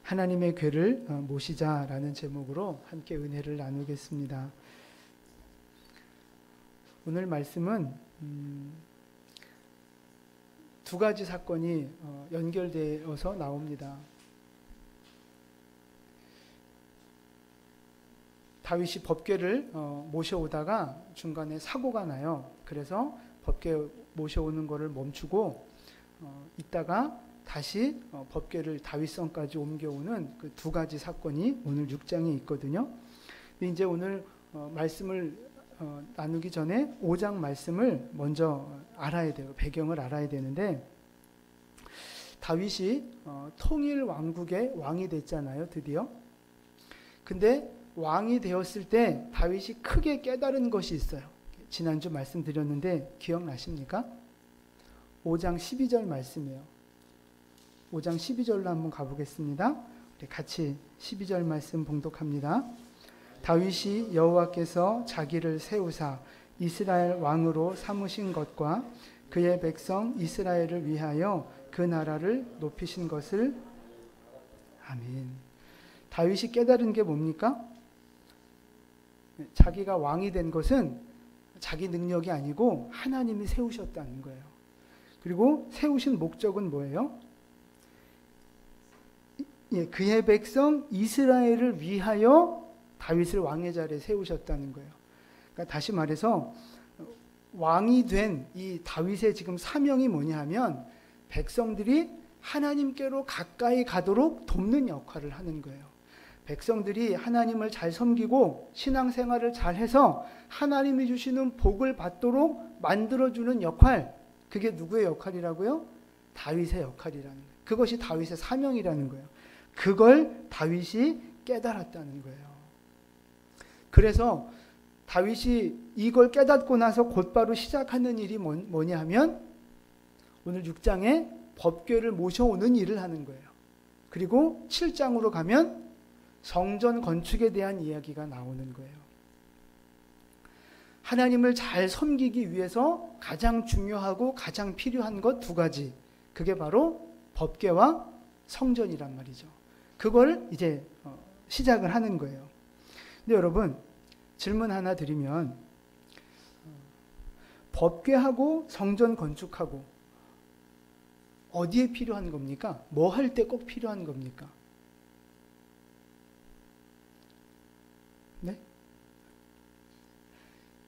하나님의 궤를 모시자라는 제목으로 함께 은혜를 나누겠습니다. 오늘 말씀은 두 가지 사건이 연결되어서 나옵니다. 다윗이 법궤를 모셔오다가 중간에 사고가 나요. 그래서 법궤 모셔오는 것을 멈추고 있다가 다시 법궤를 다윗성까지 옮겨오는 그 두 가지 사건이 오늘 6장에 있거든요. 근데 이제 오늘 말씀을 나누기 전에 5장 말씀을 먼저 알아야 돼요. 배경을 알아야 되는데, 다윗이 통일 왕국의 왕이 됐잖아요, 드디어. 근데 왕이 되었을 때 다윗이 크게 깨달은 것이 있어요. 지난주 말씀드렸는데 기억나십니까? 5장 12절 말씀이에요. 5장 12절로 한번 가보겠습니다. 우리 같이 12절 말씀 봉독합니다. 다윗이 여호와께서 자기를 세우사 이스라엘 왕으로 삼으신 것과 그의 백성 이스라엘을 위하여 그 나라를 높이신 것을. 아멘. 다윗이 깨달은 게 뭡니까? 자기가 왕이 된 것은 자기 능력이 아니고 하나님이 세우셨다는 거예요. 그리고 세우신 목적은 뭐예요? 그의 백성 이스라엘을 위하여 다윗을 왕의 자리에 세우셨다는 거예요. 그러니까 다시 말해서 왕이 된 이 다윗의 지금 사명이 뭐냐 하면 백성들이 하나님께로 가까이 가도록 돕는 역할을 하는 거예요. 백성들이 하나님을 잘 섬기고 신앙생활을 잘해서 하나님이 주시는 복을 받도록 만들어주는 역할, 그게 누구의 역할이라고요? 다윗의 역할이라는 거예요. 그것이 다윗의 사명이라는 거예요. 그걸 다윗이 깨달았다는 거예요. 그래서 다윗이 이걸 깨닫고 나서 곧바로 시작하는 일이 뭐냐 하면 오늘 6장에 법궤를 모셔오는 일을 하는 거예요. 그리고 7장으로 가면 성전 건축에 대한 이야기가 나오는 거예요. 하나님을 잘 섬기기 위해서 가장 중요하고 가장 필요한 것 두 가지. 그게 바로 법궤와 성전이란 말이죠. 그걸 이제 시작을 하는 거예요. 근데 여러분, 질문 하나 드리면, 법궤하고 성전 건축하고 어디에 필요한 겁니까? 뭐 할 때 꼭 필요한 겁니까? 네?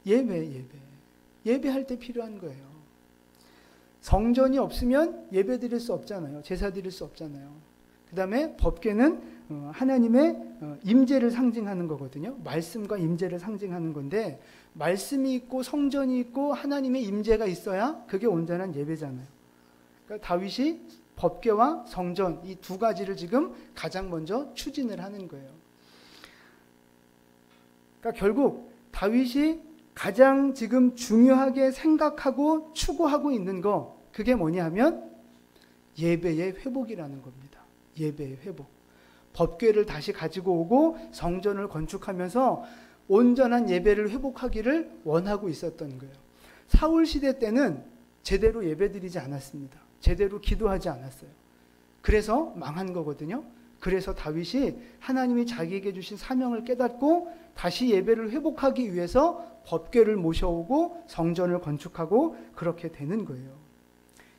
예배할 때 필요한 거예요. 성전이 없으면 예배 드릴 수 없잖아요. 제사 드릴 수 없잖아요. 그 다음에 법궤는 하나님의 임재를 상징하는 거거든요. 말씀과 임재를 상징하는 건데, 말씀이 있고 성전이 있고 하나님의 임재가 있어야 그게 온전한 예배잖아요. 그러니까 다윗이 법궤와 성전 이 두 가지를 지금 가장 먼저 추진을 하는 거예요. 그러니까 결국 다윗이 가장 지금 중요하게 생각하고 추구하고 있는 거, 그게 뭐냐 하면 예배의 회복이라는 겁니다. 예배의 회복. 법궤를 다시 가지고 오고 성전을 건축하면서 온전한 예배를 회복하기를 원하고 있었던 거예요. 사울 시대 때는 제대로 예배드리지 않았습니다. 제대로 기도하지 않았어요. 그래서 망한 거거든요. 그래서 다윗이 하나님이 자기에게 주신 사명을 깨닫고 다시 예배를 회복하기 위해서 법궤를 모셔오고 성전을 건축하고 그렇게 되는 거예요.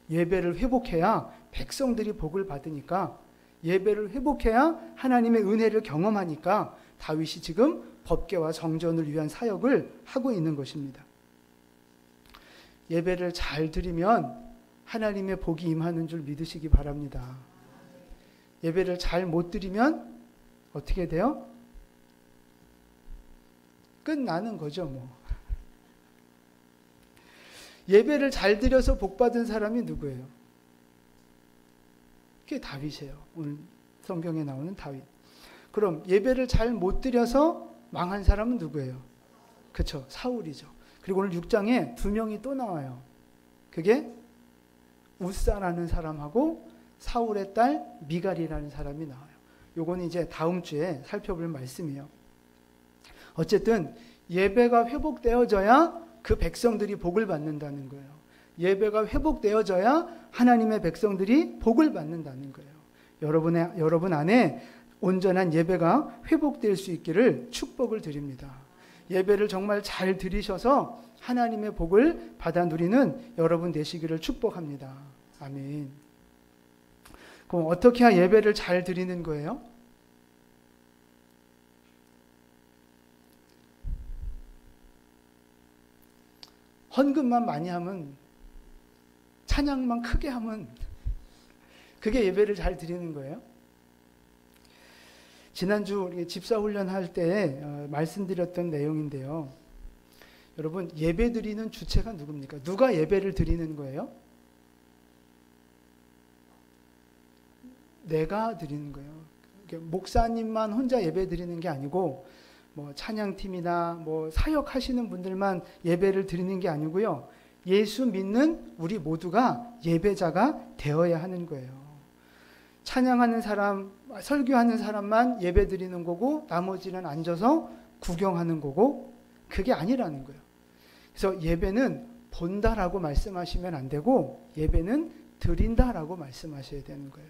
예배를 회복해야 백성들이 복을 받으니까, 예배를 회복해야 하나님의 은혜를 경험하니까 다윗이 지금 법궤와 성전을 위한 사역을 하고 있는 것입니다. 예배를 잘 드리면 하나님의 복이 임하는 줄 믿으시기 바랍니다. 예배를 잘 못 드리면 어떻게 돼요? 끝나는 거죠, 뭐. 예배를 잘 드려서 복 받은 사람이 누구예요? 그게 다윗이에요. 오늘 성경에 나오는 다윗. 그럼 예배를 잘 못 드려서 망한 사람은 누구예요? 그렇죠, 사울이죠. 그리고 오늘 6장에 두 명이 또 나와요. 그게 우사라는 사람하고 사울의 딸 미갈이라는 사람이 나와요. 요거는 이제 다음 주에 살펴볼 말씀이에요. 어쨌든 예배가 회복되어져야 그 백성들이 복을 받는다는 거예요. 예배가 회복되어져야 하나님의 백성들이 복을 받는다는 거예요. 여러분 안에 온전한 예배가 회복될 수 있기를 축복을 드립니다. 예배를 정말 잘 드리셔서 하나님의 복을 받아 누리는 여러분 되시기를 축복합니다. 아멘. 그럼 어떻게 해야 예배를 잘 드리는 거예요? 헌금만 많이 하면, 찬양만 크게 하면 그게 예배를 잘 드리는 거예요? 지난주 우리 집사훈련할 때 말씀드렸던 내용인데요. 여러분, 예배 드리는 주체가 누굽니까? 누가 예배를 드리는 거예요? 내가 드리는 거예요. 목사님만 혼자 예배 드리는 게 아니고, 뭐 찬양팀이나 뭐 사역하시는 분들만 예배를 드리는 게 아니고요. 예수 믿는 우리 모두가 예배자가 되어야 하는 거예요. 찬양하는 사람, 설교하는 사람만 예배 드리는 거고, 나머지는 앉아서 구경하는 거고, 그게 아니라는 거예요. 그래서 예배는 본다라고 말씀하시면 안 되고, 예배는 드린다라고 말씀하셔야 되는 거예요.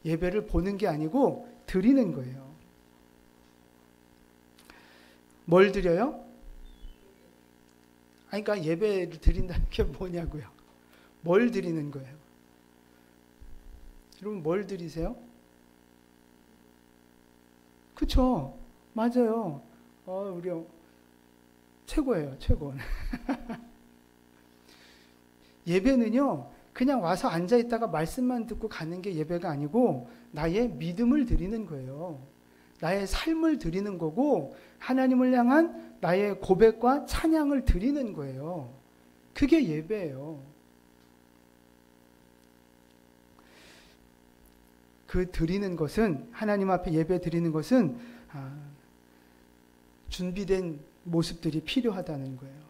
예배를 보는 게 아니고 드리는 거예요. 뭘 드려요? 그러니까 예배를 드린다는 게 뭐냐고요. 뭘 드리는 거예요? 여러분, 뭘 드리세요? 그쵸? 맞아요. 우리 최고예요, 최고. 예배는요, 그냥 와서 앉아있다가 말씀만 듣고 가는 게 예배가 아니고, 나의 믿음을 드리는 거예요. 나의 삶을 드리는 거고, 하나님을 향한 나의 고백과 찬양을 드리는 거예요. 그게 예배예요. 그 드리는 것은, 하나님 앞에 예배 드리는 것은 준비된 모습들이 필요하다는 거예요.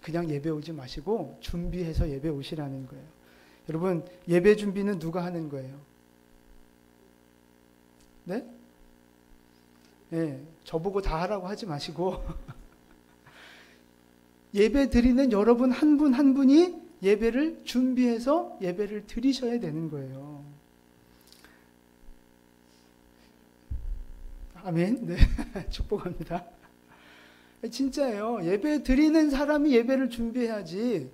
그냥 예배 오지 마시고 준비해서 예배 오시라는 거예요. 여러분, 예배 준비는 누가 하는 거예요? 네? 네, 저보고 다 하라고 하지 마시고 예배 드리는 여러분 한 분 한 분이 예배를 준비해서 예배를 드리셔야 되는 거예요. 아멘. 네. 축복합니다. 진짜예요. 예배 드리는 사람이 예배를 준비해야지,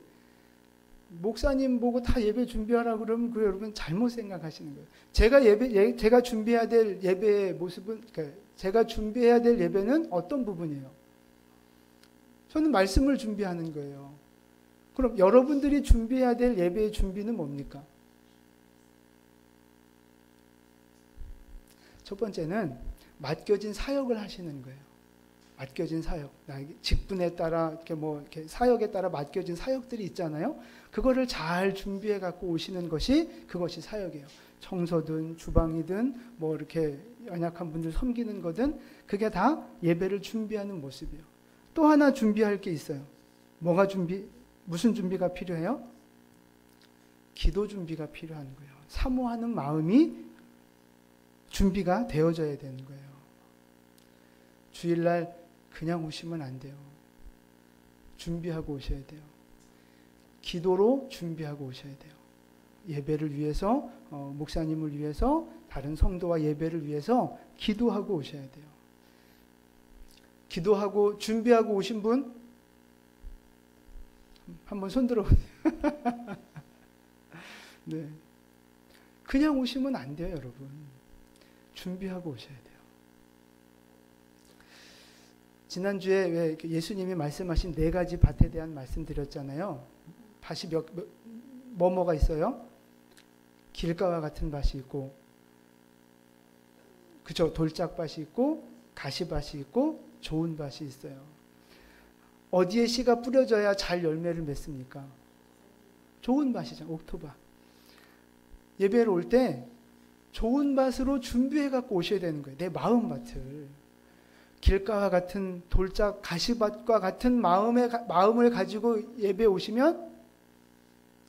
목사님 보고 다 예배 준비하라 그러면 그 여러분 잘못 생각하시는 거예요. 제가 준비해야 될 예배의 모습은, 그러니까 제가 준비해야 될 예배는 어떤 부분이에요? 저는 말씀을 준비하는 거예요. 그럼 여러분들이 준비해야 될 예배의 준비는 뭡니까? 첫 번째는 맡겨진 사역을 하시는 거예요. 맡겨진 사역, 직분에 따라 이렇게 사역에 따라 맡겨진 사역들이 있잖아요. 그거를 잘 준비해 갖고 오시는 그것이 사역이에요. 청소든 주방이든 뭐 이렇게 연약한 분들 섬기는 거든, 그게 다 예배를 준비하는 모습이에요. 또 하나 준비할 게 있어요. 무슨 준비가 필요해요? 기도 준비가 필요한 거예요. 사모하는 마음이 준비가 되어져야 되는 거예요. 주일날 그냥 오시면 안 돼요. 준비하고 오셔야 돼요. 기도로 준비하고 오셔야 돼요. 예배를 위해서, 목사님을 위해서, 다른 성도와 예배를 위해서 기도하고 오셔야 돼요. 기도하고 준비하고 오신 분 한번 손 들어보세요. 네. 그냥 오시면 안 돼요, 여러분. 준비하고 오셔야 돼요. 지난주에 왜 예수님이 말씀하신 4가지 밭에 대한 말씀 드렸잖아요. 밭이 뭐가 있어요? 길가와 같은 밭이 있고, 그죠? 돌짝밭이 있고, 가시밭이 있고, 좋은 밭이 있어요. 어디에 씨가 뿌려져야 잘 열매를 맺습니까? 좋은 밭이죠. 옥토밭. 예배를 올 때 좋은 밭으로 준비해 갖고 오셔야 되는 거예요. 내 마음밭을. 길가와 같은 돌짝 가시밭과 같은 마음을 가지고 예배 오시면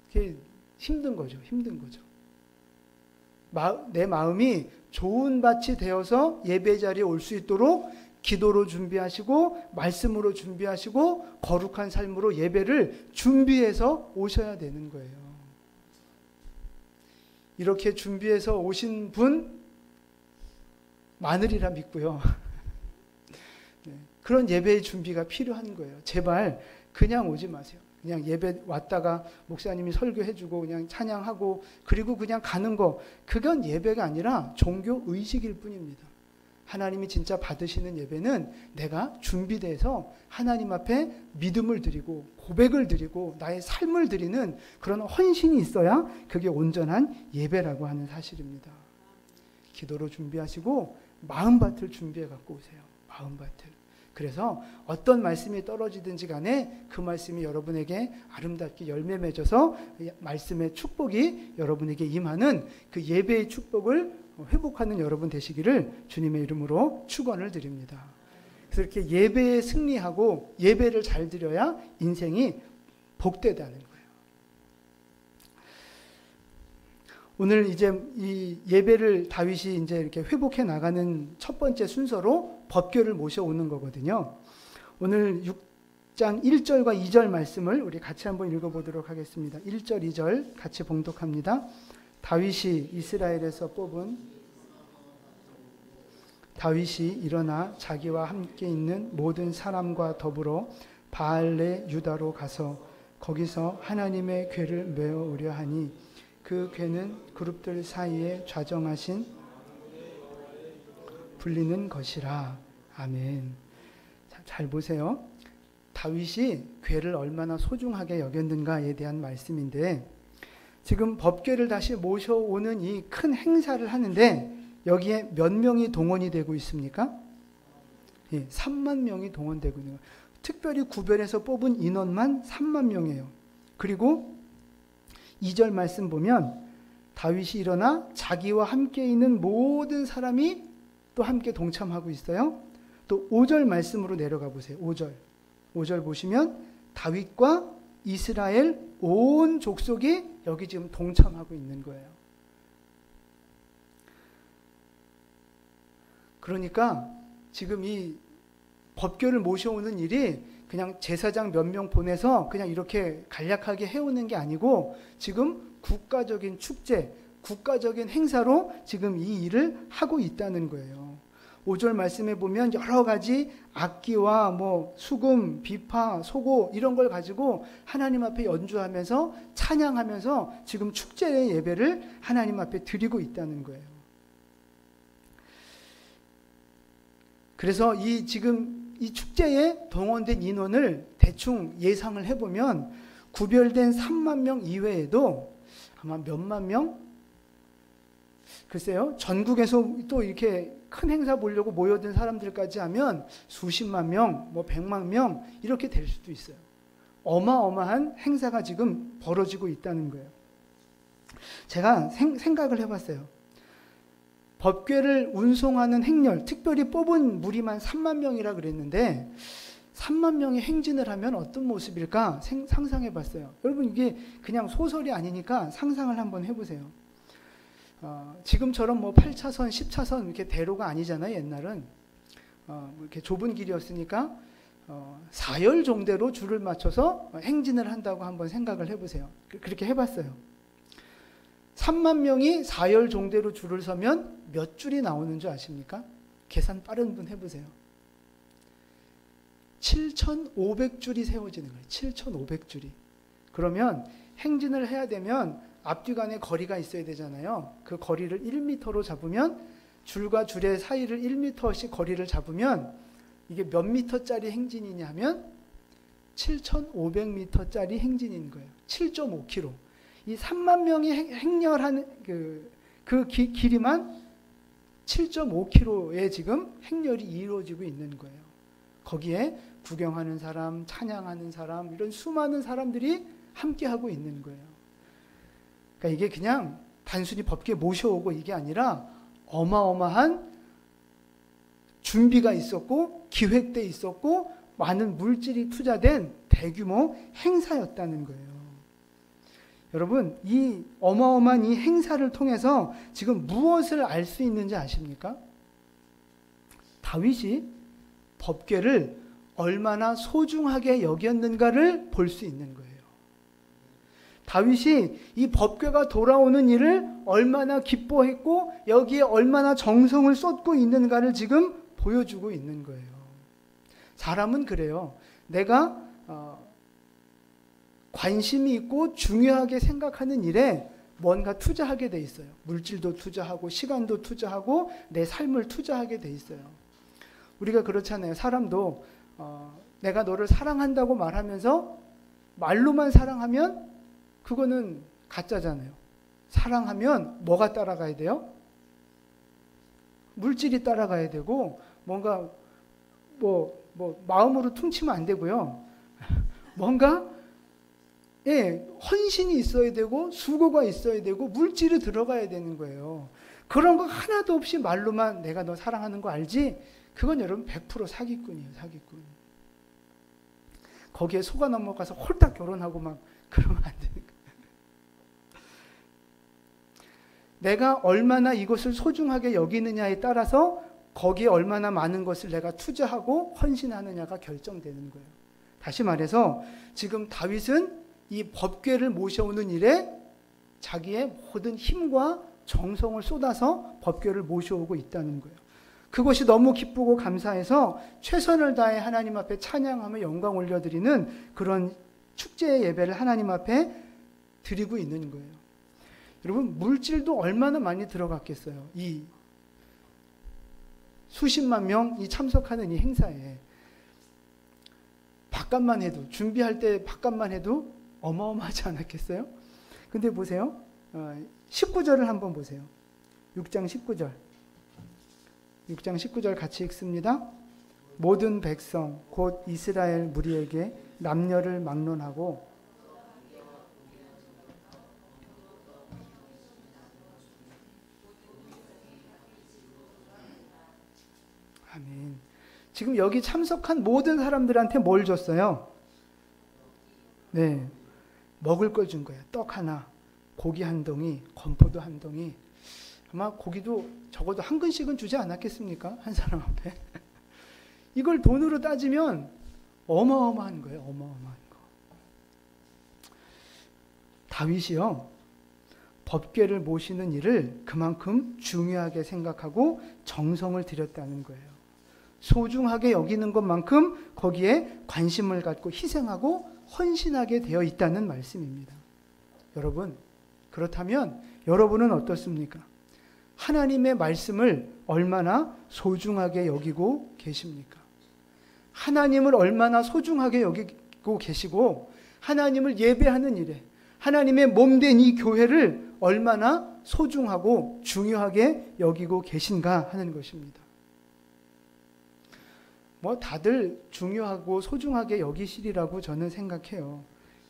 그게 힘든 거죠. 힘든 거죠. 내 마음이 좋은 밭이 되어서 예배 자리에 올 수 있도록 기도로 준비하시고, 말씀으로 준비하시고, 거룩한 삶으로 예배를 준비해서 오셔야 되는 거예요. 이렇게 준비해서 오신 분 많으리라 믿고요. 네, 그런 예배의 준비가 필요한 거예요. 제발 그냥 오지 마세요. 그냥 예배 왔다가 목사님이 설교해주고 그냥 찬양하고 그리고 그냥 가는 거, 그건 예배가 아니라 종교 의식일 뿐입니다. 하나님이 진짜 받으시는 예배는 내가 준비돼서 하나님 앞에 믿음을 드리고 고백을 드리고 나의 삶을 드리는 그런 헌신이 있어야 그게 온전한 예배라고 하는 사실입니다. 기도로 준비하시고 마음밭을 준비해 갖고 오세요. 마음밭을. 그래서 어떤 말씀이 떨어지든지 간에 그 말씀이 여러분에게 아름답게 열매 맺어서 말씀의 축복이 여러분에게 임하는 그 예배의 축복을 회복하는 여러분 되시기를 주님의 이름으로 축원을 드립니다. 그래서 이렇게 예배에 승리하고 예배를 잘 드려야 인생이 복되다는 거예요. 오늘 이제 이 예배를 다윗이 이제 이렇게 회복해 나가는 첫 번째 순서로 법궤를 모셔오는 거거든요. 오늘 6장 1절과 2절 말씀을 우리 같이 한번 읽어보도록 하겠습니다. 1절, 2절 같이 봉독합니다. 다윗이 이스라엘에서 뽑은 다윗이 일어나 자기와 함께 있는 모든 사람과 더불어 바알레 유다로 가서 거기서 하나님의 궤를 메어오려 하니 그 궤는 그룹들 사이에 좌정하신 불리는 것이라. 아멘. 잘 보세요. 다윗이 궤를 얼마나 소중하게 여겼는가에 대한 말씀인데, 지금 법궤를 다시 모셔오는 이 큰 행사를 하는데 여기에 몇 명이 동원이 되고 있습니까? 예, 3만 명이 동원되고 있는 거예요. 특별히 구별해서 뽑은 인원만 3만 명이에요. 그리고 2절 말씀 보면 다윗이 일어나 자기와 함께 있는 모든 사람이 또 함께 동참하고 있어요. 또 5절 말씀으로 내려가 보세요. 5절 보시면 다윗과 이스라엘 온 족속이 여기 지금 동참하고 있는 거예요. 그러니까 지금 이 법궤를 모셔오는 일이 그냥 제사장 몇 명 보내서 그냥 이렇게 간략하게 해오는 게 아니고 지금 국가적인 축제, 국가적인 행사로 지금 이 일을 하고 있다는 거예요. 5절 말씀에 보면 여러 가지 악기와 뭐 수금, 비파, 소고 이런 걸 가지고 하나님 앞에 연주하면서 찬양하면서 지금 축제의 예배를 하나님 앞에 드리고 있다는 거예요. 그래서 지금 이 축제에 동원된 인원을 대충 예상을 해보면 구별된 3만 명 이외에도 아마 몇만 명? 글쎄요, 전국에서 또 이렇게 큰 행사 보려고 모여든 사람들까지 하면 수십만 명, 뭐 100만 명 이렇게 될 수도 있어요. 어마어마한 행사가 지금 벌어지고 있다는 거예요. 제가 생각을 해봤어요. 법궤를 운송하는 행렬, 특별히 뽑은 무리만 3만 명이라 그랬는데 3만 명이 행진을 하면 어떤 모습일까 상상해 봤어요. 여러분, 이게 그냥 소설이 아니니까 상상을 한번 해보세요. 지금처럼 뭐 8차선, 10차선 이렇게 대로가 아니잖아요. 옛날은 이렇게 좁은 길이었으니까 4열 정대로 줄을 맞춰서 행진을 한다고 한번 생각을 해보세요. 그렇게 해봤어요. 3만 명이 4열 정대로 줄을 서면 몇 줄이 나오는 줄 아십니까? 계산 빠른 분 해보세요. 7,500줄이 세워지는 거예요. 7,500줄이. 그러면 행진을 해야 되면 앞뒤간에 거리가 있어야 되잖아요. 그 거리를 1m로 잡으면 줄과 줄의 사이를 1m씩 거리를 잡으면 이게 몇 미터짜리 행진이냐 하면 7,500m짜리 행진인 거예요. 7.5km. 이 3만 명이 행렬하는 그 길이만 7.5km의 지금 행렬이 이루어지고 있는 거예요. 거기에 구경하는 사람, 찬양하는 사람, 이런 수많은 사람들이 함께하고 있는 거예요. 그러니까 이게 그냥 단순히 법궤 모셔오고 이게 아니라 어마어마한 준비가 있었고 기획돼 있었고 많은 물질이 투자된 대규모 행사였다는 거예요. 여러분, 이 어마어마한 이 행사를 통해서 지금 무엇을 알 수 있는지 아십니까? 다윗이 법궤를 얼마나 소중하게 여겼는가를 볼 수 있는 거예요. 다윗이 이 법궤가 돌아오는 일을 얼마나 기뻐했고 여기에 얼마나 정성을 쏟고 있는가를 지금 보여주고 있는 거예요. 사람은 그래요. 내가 관심이 있고 중요하게 생각하는 일에 뭔가 투자하게 돼 있어요. 물질도 투자하고 시간도 투자하고 내 삶을 투자하게 돼 있어요. 우리가 그렇잖아요. 사람도 내가 너를 사랑한다고 말하면서 말로만 사랑하면 그거는 가짜잖아요. 사랑하면 뭐가 따라가야 돼요? 물질이 따라가야 되고 뭔가 마음으로 퉁치면 안 되고요. 뭔가 헌신이 있어야 되고 수고가 있어야 되고 물질이 들어가야 되는 거예요. 그런 거 하나도 없이 말로만 내가 너 사랑하는 거 알지? 그건 여러분 100% 사기꾼이에요. 사기꾼. 거기에 속아 넘어가서 홀딱 결혼하고 막 그러면 안 되는 거예요. 내가 얼마나 이것을 소중하게 여기느냐에 따라서 거기에 얼마나 많은 것을 내가 투자하고 헌신하느냐가 결정되는 거예요. 다시 말해서 지금 다윗은 이 법궤를 모셔오는 일에 자기의 모든 힘과 정성을 쏟아서 법궤를 모셔오고 있다는 거예요. 그것이 너무 기쁘고 감사해서 최선을 다해 하나님 앞에 찬양하며 영광 올려드리는 그런 축제의 예배를 하나님 앞에 드리고 있는 거예요. 여러분, 물질도 얼마나 많이 들어갔겠어요. 이 수십만 명이 참석하는 이 행사에. 바깥만 해도, 준비할 때 바깥만 해도 어마어마하지 않았겠어요? 근데 보세요. 19절을 한번 보세요. 6장 19절. 6장 19절 같이 읽습니다. 모든 백성 곧 이스라엘 무리에게 남녀를 막론하고 아멘. 지금 여기 참석한 모든 사람들한테 뭘 줬어요? 네, 먹을 걸 준 거예요. 떡 하나, 고기 한 덩이, 건포도 한 덩이. 아마 고기도 적어도 한 근씩은 주지 않았겠습니까? 한 사람 앞에. 이걸 돈으로 따지면 어마어마한 거예요. 어마어마한 거. 다윗이요, 법궤를 모시는 일을 그만큼 중요하게 생각하고 정성을 들였다는 거예요. 소중하게 여기는 것만큼 거기에 관심을 갖고 희생하고 헌신하게 되어 있다는 말씀입니다. 여러분, 그렇다면 여러분은 어떻습니까? 하나님의 말씀을 얼마나 소중하게 여기고 계십니까? 하나님을 얼마나 소중하게 여기고 계시고 하나님을 예배하는 일에 하나님의 몸된 이 교회를 얼마나 소중하고 중요하게 여기고 계신가 하는 것입니다. 다들 중요하고 소중하게 여기시리라고 저는 생각해요.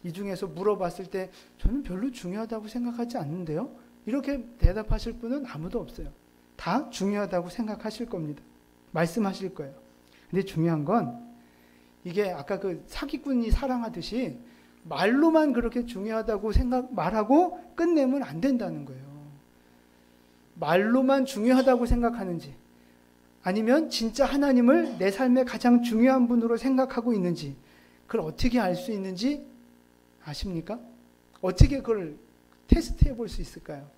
이 중에서 물어봤을 때 저는 별로 중요하다고 생각하지 않는데요. 이렇게 대답하실 분은 아무도 없어요. 다 중요하다고 생각하실 겁니다. 말씀하실 거예요. 근데 중요한 건 이게 아까 그 사기꾼이 사랑하듯이 말로만 그렇게 중요하다고 말하고 끝내면 안 된다는 거예요. 말로만 중요하다고 생각하는지 아니면 진짜 하나님을 내 삶의 가장 중요한 분으로 생각하고 있는지 그걸 어떻게 알 수 있는지 아십니까? 어떻게 그걸 테스트해 볼 수 있을까요?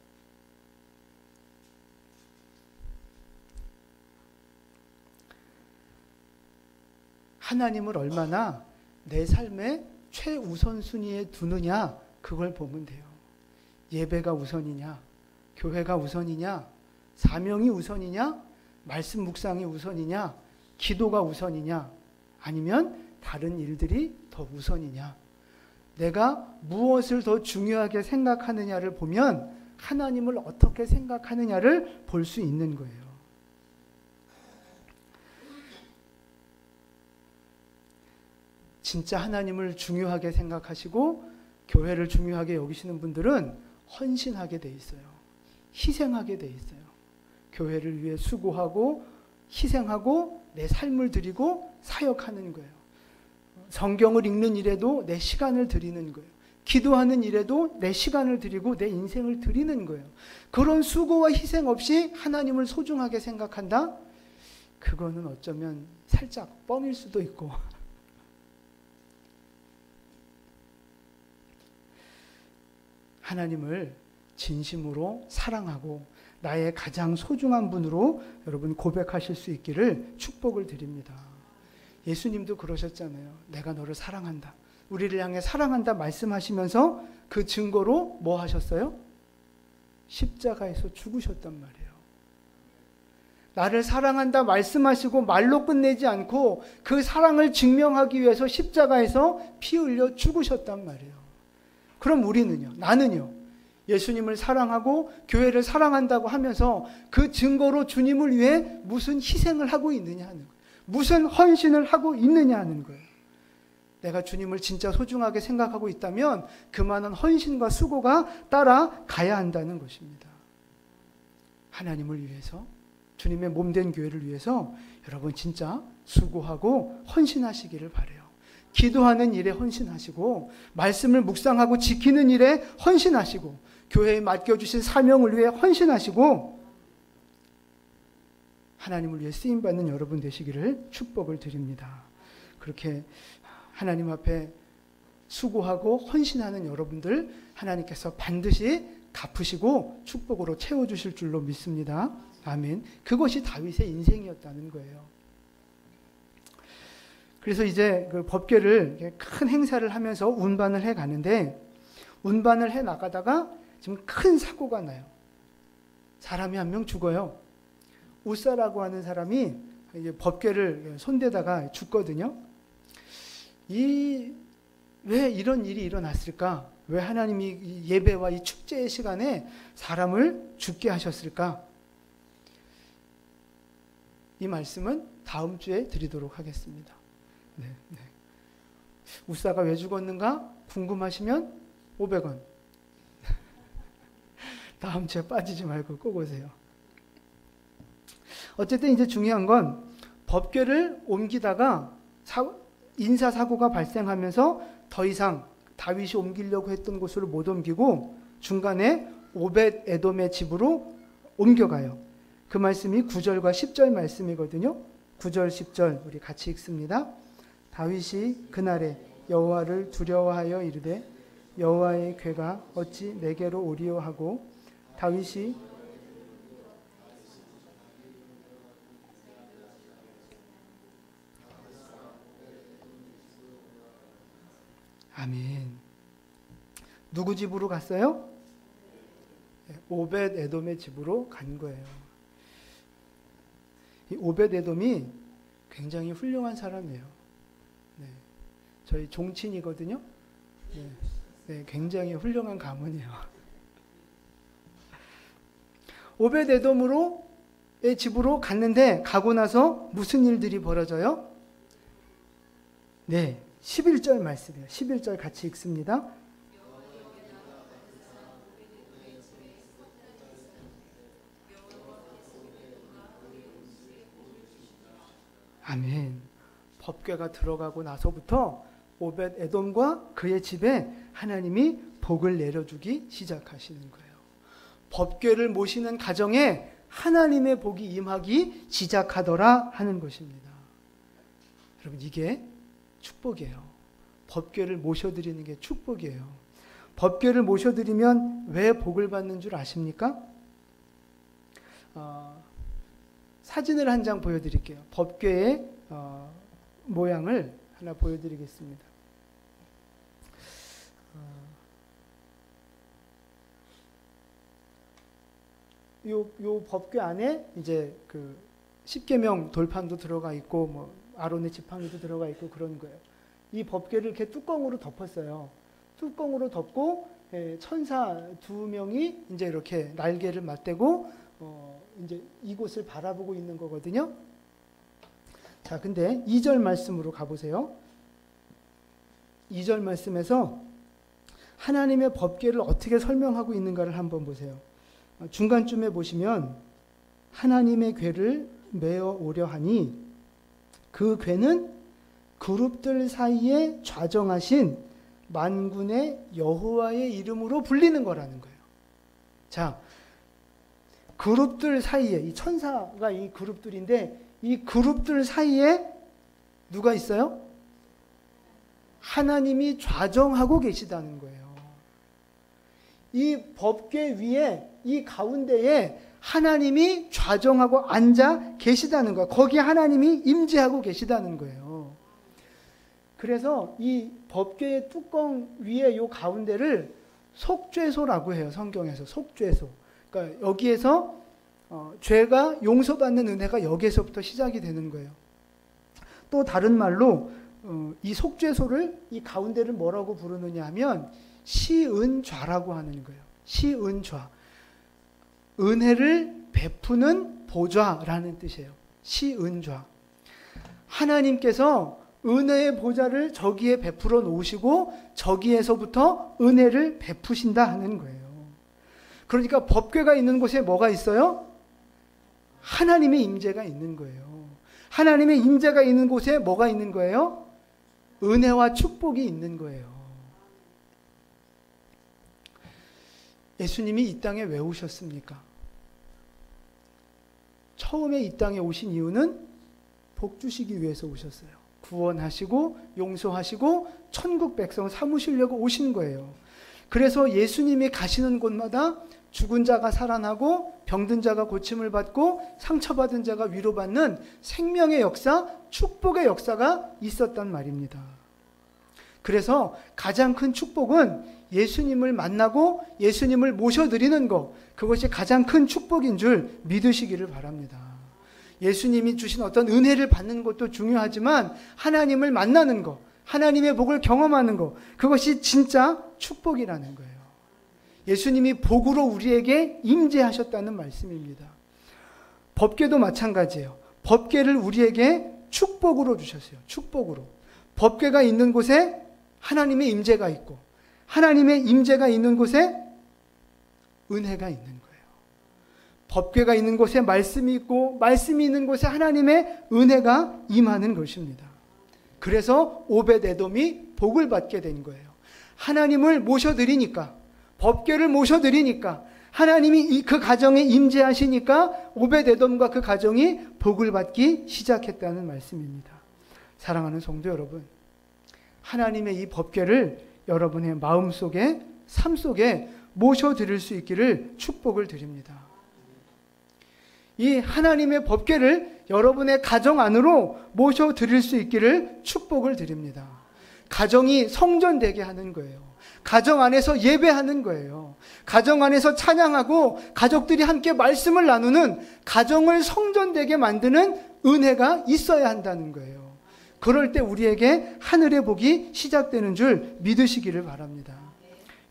하나님을 얼마나 내 삶의 최우선순위에 두느냐 그걸 보면 돼요. 예배가 우선이냐, 교회가 우선이냐, 사명이 우선이냐, 말씀 묵상이 우선이냐, 기도가 우선이냐, 아니면 다른 일들이 더 우선이냐. 내가 무엇을 더 중요하게 생각하느냐를 보면 하나님을 어떻게 생각하느냐를 볼 수 있는 거예요. 진짜 하나님을 중요하게 생각하시고 교회를 중요하게 여기시는 분들은 헌신하게 돼 있어요. 희생하게 돼 있어요. 교회를 위해 수고하고 희생하고 내 삶을 드리고 사역하는 거예요. 성경을 읽는 일에도 내 시간을 드리는 거예요. 기도하는 일에도 내 시간을 드리고 내 인생을 드리는 거예요. 그런 수고와 희생 없이 하나님을 소중하게 생각한다? 그거는 어쩌면 살짝 뻥일 수도 있고 하나님을 진심으로 사랑하고 나의 가장 소중한 분으로 여러분 고백하실 수 있기를 축복을 드립니다. 예수님도 그러셨잖아요. 내가 너를 사랑한다. 우리를 향해 사랑한다 말씀하시면서 그 증거로 뭐 하셨어요? 십자가에서 죽으셨단 말이에요. 나를 사랑한다 말씀하시고 말로 끝내지 않고 그 사랑을 증명하기 위해서 십자가에서 피 흘려 죽으셨단 말이에요. 그럼 우리는요? 나는요? 예수님을 사랑하고 교회를 사랑한다고 하면서 그 증거로 주님을 위해 무슨 희생을 하고 있느냐 하는 거예요. 무슨 헌신을 하고 있느냐 하는 거예요. 내가 주님을 진짜 소중하게 생각하고 있다면 그 많은 헌신과 수고가 따라가야 한다는 것입니다. 하나님을 위해서, 주님의 몸된 교회를 위해서 여러분 진짜 수고하고 헌신하시기를 바라요. 기도하는 일에 헌신하시고 말씀을 묵상하고 지키는 일에 헌신하시고 교회에 맡겨주신 사명을 위해 헌신하시고 하나님을 위해 쓰임받는 여러분 되시기를 축복을 드립니다. 그렇게 하나님 앞에 수고하고 헌신하는 여러분들 하나님께서 반드시 갚으시고 축복으로 채워주실 줄로 믿습니다. 아멘. 그것이 다윗의 인생이었다는 거예요. 그래서 이제 그 법궤를 큰 행사를 하면서 운반을 해 가는데 운반을 해 나가다가 지금 큰 사고가 나요. 사람이 한 명 죽어요. 우사라고 하는 사람이 이제 법궤를 손대다가 죽거든요. 왜 이런 일이 일어났을까? 왜 하나님이 이 예배와 이 축제의 시간에 사람을 죽게 하셨을까? 이 말씀은 다음 주에 드리도록 하겠습니다. 네. 우사가 왜 죽었는가? 궁금하시면 500원. 다음 주에 빠지지 말고 꼭 오세요. 어쨌든 이제 중요한 건 법궤를 옮기다가 인사사고가 발생하면서 더 이상 다윗이 옮기려고 했던 곳으로 못 옮기고 중간에 오벳 에돔의 집으로 옮겨가요. 그 말씀이 9절과 10절 말씀이거든요. 9절 10절 우리 같이 읽습니다. 다윗이 그날에 여호와를 두려워하여 이르되 여호와의 궤가 어찌 내게로 오리요 하고 다윗이 아멘. 누구 집으로 갔어요? 오벳 에돔의 집으로 간 거예요. 이 오벳 에돔이 굉장히 훌륭한 사람이에요. 네. 저희 종친이거든요. 네, 굉장히 훌륭한 가문이에요. 오벳 에돔의 집으로 갔는데 가고 나서 무슨 일들이 벌어져요? 네. 11절 말씀이에요. 11절 같이 읽습니다. 아멘. 법궤가 들어가고 나서부터 오벳 에돔과 그의 집에 하나님이 복을 내려주기 시작하시는 거예요. 법궤를 모시는 가정에 하나님의 복이 임하기 시작하더라 하는 것입니다. 여러분 이게 축복이에요. 법궤를 모셔드리는 게 축복이에요. 법궤를 모셔드리면 왜 복을 받는 줄 아십니까? 사진을 한 장 보여드릴게요. 법궤의 모양을 하나 보여드리겠습니다. 요 법궤 안에 이제 그 십계명 돌판도 들어가 있고 뭐 아론의 지팡이도 들어가 있고 그런 거예요. 이 법궤를 이렇게 뚜껑으로 덮었어요. 뚜껑으로 덮고 천사 2명이 이제 이렇게 날개를 맞대고 이제 이곳을 바라보고 있는 거거든요. 자, 근데 2절 말씀으로 가보세요. 2절 말씀에서 하나님의 법궤를 어떻게 설명하고 있는가를 한번 보세요. 중간쯤에 보시면 하나님의 궤를 메어 오려 하니 그 궤는 그룹들 사이에 좌정하신 만군의 여호와의 이름으로 불리는 거라는 거예요. 자, 그룹들 사이에 이 천사가 이 그룹들인데 이 그룹들 사이에 누가 있어요? 하나님이 좌정하고 계시다는 거예요. 이 법궤 위에 이 가운데에 하나님이 좌정하고 앉아 계시다는 거예요. 거기에 하나님이 임재하고 계시다는 거예요. 그래서 이 법궤의 뚜껑 위에 이 가운데를 속죄소라고 해요. 성경에서 속죄소. 그러니까 여기에서 죄가 용서받는 은혜가 여기에서부터 시작이 되는 거예요. 또 다른 말로 이 속죄소를 이 가운데를 뭐라고 부르느냐 하면 시은좌라고 하는 거예요. 시은좌. 은혜를 베푸는 보좌라는 뜻이에요. 시은좌. 하나님께서 은혜의 보좌를 저기에 베풀어 놓으시고 저기에서부터 은혜를 베푸신다 하는 거예요. 그러니까 법궤가 있는 곳에 뭐가 있어요? 하나님의 임재가 있는 거예요. 하나님의 임재가 있는 곳에 뭐가 있는 거예요? 은혜와 축복이 있는 거예요. 예수님이 이 땅에 왜 오셨습니까? 처음에 이 땅에 오신 이유는 복 주시기 위해서 오셨어요. 구원하시고 용서하시고 천국 백성 삼으시려고 오신 거예요. 그래서 예수님이 가시는 곳마다 죽은 자가 살아나고 병든 자가 고침을 받고 상처받은 자가 위로받는 생명의 역사, 축복의 역사가 있었단 말입니다. 그래서 가장 큰 축복은 예수님을 만나고 예수님을 모셔드리는 것, 그것이 가장 큰 축복인 줄 믿으시기를 바랍니다. 예수님이 주신 어떤 은혜를 받는 것도 중요하지만 하나님을 만나는 것, 하나님의 복을 경험하는 것, 그것이 진짜 축복이라는 거예요. 예수님이 복으로 우리에게 임재하셨다는 말씀입니다. 법궤도 마찬가지예요. 법궤를 우리에게 축복으로 주셨어요. 축복으로. 법궤가 있는 곳에 하나님의 임재가 있고 하나님의 임재가 있는 곳에 은혜가 있는 거예요. 법궤가 있는 곳에 말씀이 있고 말씀이 있는 곳에 하나님의 은혜가 임하는 것입니다. 그래서 오벳에돔이 복을 받게 된 거예요. 하나님을 모셔드리니까, 법궤를 모셔드리니까, 하나님이 그 가정에 임재하시니까 오벳에돔과 그 가정이 복을 받기 시작했다는 말씀입니다. 사랑하는 성도 여러분, 하나님의 이 법궤를 여러분의 마음속에, 삶 속에 모셔드릴 수 있기를 축복을 드립니다. 이 하나님의 법궤를 여러분의 가정 안으로 모셔드릴 수 있기를 축복을 드립니다. 가정이 성전되게 하는 거예요. 가정 안에서 예배하는 거예요. 가정 안에서 찬양하고 가족들이 함께 말씀을 나누는 가정을 성전되게 만드는 은혜가 있어야 한다는 거예요. 그럴 때 우리에게 하늘의 복이 시작되는 줄 믿으시기를 바랍니다.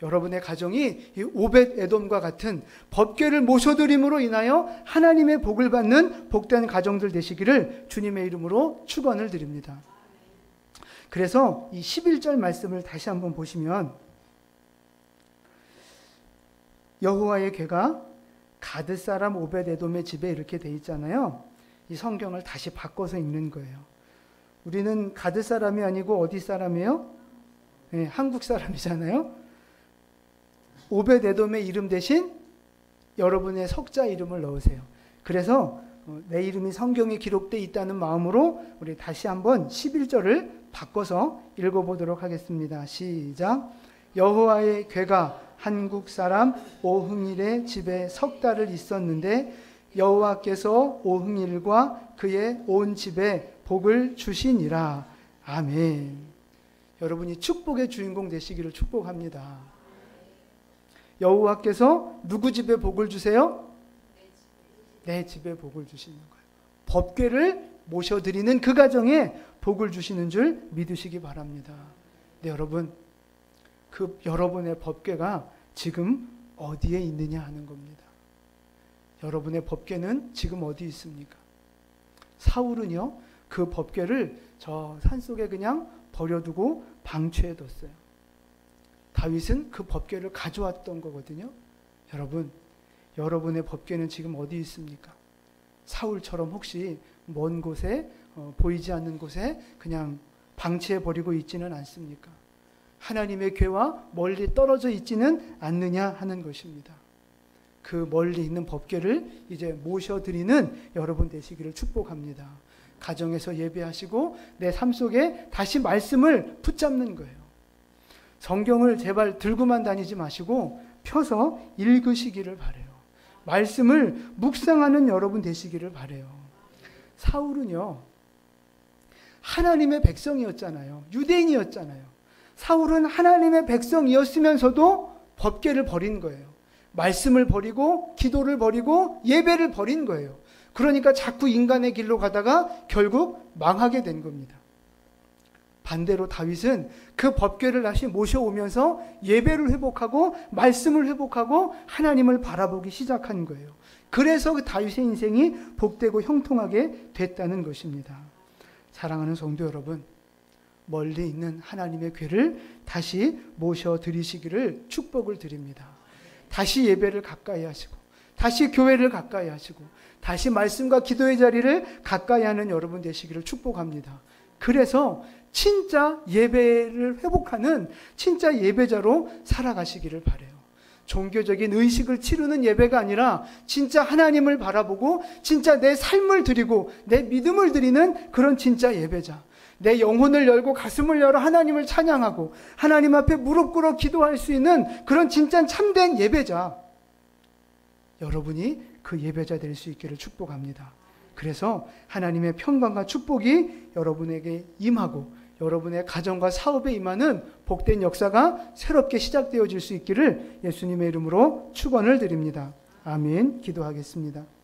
여러분의 가정이 이 오벳에돔과 같은 법궤를 모셔드림으로 인하여 하나님의 복을 받는 복된 가정들 되시기를 주님의 이름으로 축원을 드립니다. 그래서 이 11절 말씀을 다시 한번 보시면 여호와의 궤가 가드 사람 오벳에돔의 집에 이렇게 돼 있잖아요. 이 성경을 다시 바꿔서 읽는 거예요. 우리는 가드 사람이 아니고 어디 사람이에요? 네, 한국 사람이잖아요. 오벳에돔의 이름 대신 여러분의 석자 이름을 넣으세요. 그래서 내 이름이 성경에 기록되어 있다는 마음으로 우리 다시 한번 11절을 바꿔서 읽어보도록 하겠습니다. 시작. 여호와의 궤가 한국 사람 오흥일의 집에 석 달을 있었는데 여호와께서 오흥일과 그의 온 집에 복을 주시니라. 아멘. 여러분이 축복의 주인공 되시기를 축복합니다. 여호와께서 누구 집에 복을 주세요? 내 집에 복을 주시는 거예요. 법궤를 모셔드리는 그 가정에 복을 주시는 줄 믿으시기 바랍니다. 네, 여러분, 그 여러분의 법궤가 지금 어디에 있느냐 하는 겁니다. 여러분의 법궤는 지금 어디 있습니까? 사울은요, 그 법궤를 저 산속에 그냥 버려두고 방치해뒀어요. 다윗은 그 법궤를 가져왔던 거거든요. 여러분, 여러분의 법궤는 지금 어디 있습니까? 사울처럼 혹시 먼 곳에 보이지 않는 곳에 그냥 방치해버리고 있지는 않습니까? 하나님의 궤와 멀리 떨어져 있지는 않느냐 하는 것입니다. 그 멀리 있는 법궤를 이제 모셔드리는 여러분 되시기를 축복합니다. 가정에서 예배하시고 내 삶 속에 다시 말씀을 붙잡는 거예요. 성경을 제발 들고만 다니지 마시고 펴서 읽으시기를 바래요. 말씀을 묵상하는 여러분 되시기를 바래요. 사울은요, 하나님의 백성이었잖아요. 유대인이었잖아요. 사울은 하나님의 백성이었으면서도 법궤를 버린 거예요. 말씀을 버리고 기도를 버리고 예배를 버린 거예요. 그러니까 자꾸 인간의 길로 가다가 결국 망하게 된 겁니다. 반대로 다윗은 그 법궤를 다시 모셔오면서 예배를 회복하고 말씀을 회복하고 하나님을 바라보기 시작한 거예요. 그래서 그 다윗의 인생이 복되고 형통하게 됐다는 것입니다. 사랑하는 성도 여러분, 멀리 있는 하나님의 궤를 다시 모셔드리시기를 축복을 드립니다. 다시 예배를 가까이 하시고 다시 교회를 가까이 하시고 다시 말씀과 기도의 자리를 가까이 하는 여러분 되시기를 축복합니다. 그래서 진짜 예배를 회복하는 진짜 예배자로 살아가시기를 바라요. 종교적인 의식을 치르는 예배가 아니라 진짜 하나님을 바라보고 진짜 내 삶을 드리고 내 믿음을 드리는 그런 진짜 예배자. 내 영혼을 열고 가슴을 열어 하나님을 찬양하고 하나님 앞에 무릎 꿇어 기도할 수 있는 그런 진짜 참된 예배자. 여러분이 그 예배자 될 수 있기를 축복합니다. 그래서 하나님의 평강과 축복이 여러분에게 임하고 여러분의 가정과 사업에 임하는 복된 역사가 새롭게 시작되어질 수 있기를 예수님의 이름으로 축원을 드립니다. 아멘. 기도하겠습니다.